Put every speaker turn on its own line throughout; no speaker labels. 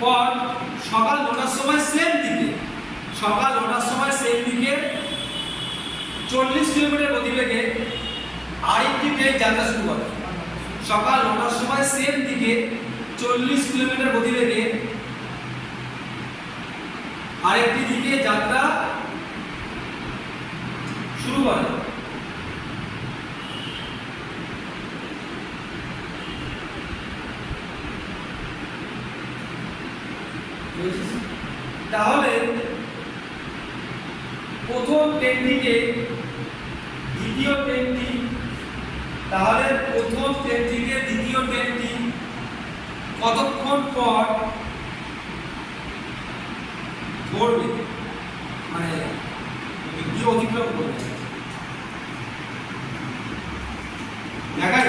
পর সকাল 9টার সময় সেম দিকে, সকাল 9টার সময় সেম দিকে 40 কিলোমিটার গতিবেগে আরেকটি ট্রেন যাত্রা শুরু করে। সকাল 9টার সময় সেম দিকে 40 কিলোমিটার গতিবেগে আরেকটি দিকে যাত্রা শুরু করে। তাহলে প্রথম ট্রেনটিকে দ্বিতীয় ট্রেনটি, তাহলে প্রথম ট্রেনটিকে দ্বিতীয় ট্রেনটি কতক্ষণ পর ধরবে, মানে কি অতিক্রম করবে দেখাই।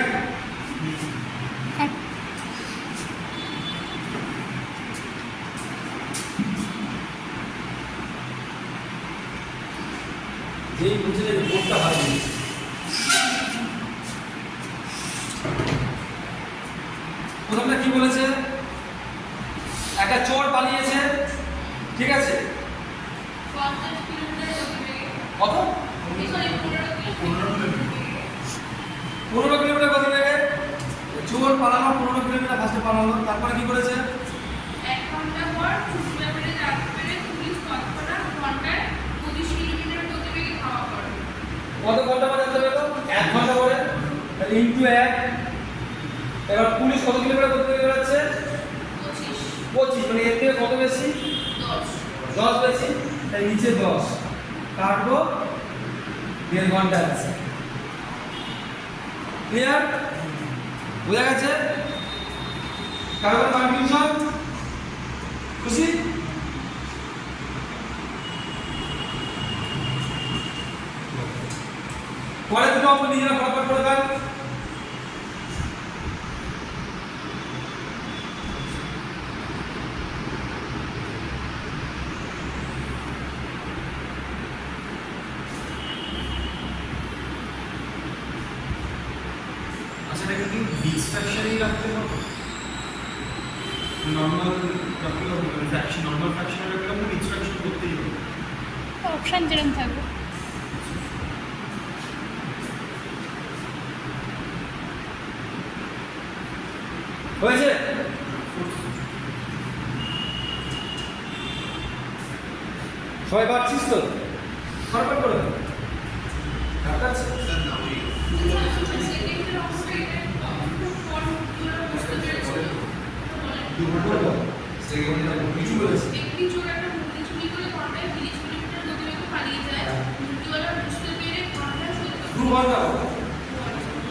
যেই বলছে যে বোর্ডটা ভালো প্রথমটা কি বলেছে, একটা চোর পালিয়েছে, ঠিক আছে, কত 15 কিলোমিটার গতিবেগে চোর পালানো, 15 কিলোমিটার ফাস্টে পালানো। তারপরে কি করেছে,
1 ঘন্টা পর ফুটবলে যাত্রীদের পুলিশ তৎক্ষণাৎ ঘন্টায় 25 কিলোমিটার গতিবেগে ধাওয়া করে।
কত ঘন্টা পরে যাত্রা পেল, 1 ঘন্টা পরে, তাহলে ইনটু 1। এবার পুলিশ কত কিলোমিটার গতিবেগে বেরোচ্ছে, 25, মানে এর থেকে কত বেশি, 10 বেশি, তাই নিচে 10 কাটবো, 1.5 ঘন্টা আছে। ক্লিয়ার, বোঝা গেছে? কারো কনফিউশন, খুশি? পরে দুটো অঙ্ক নিজেরা ফটাফট করে দেন।
আচ্ছা এটা কি ডিস্ট্রাকশনই রাখতে হবে, নর্মাল রাখতে হবে, ফ্র্যাকশন নর্মাল ফ্র্যাকশন রাখতে হবে, ইনস্ট্রাকশন করতেই হবে,
অপশন যেরকম থাকবে।
হয়েছে? সবাই পাচ্ছিস তো? ফটাফট করে দাও। কাটাচ্ছে?
সেকেন্ডের অবস্থায় বুঝতে পেরেছি।
কিছু বলেছে?
একটি চোর একটা মূর্তি চুরি করে ঘন্টায় 30 কিলোমিটার গতিবেগে পালিয়ে যায়। মূর্তিওয়ালা বুঝতে পেরে ঘন্টায়
2 ঘন্টা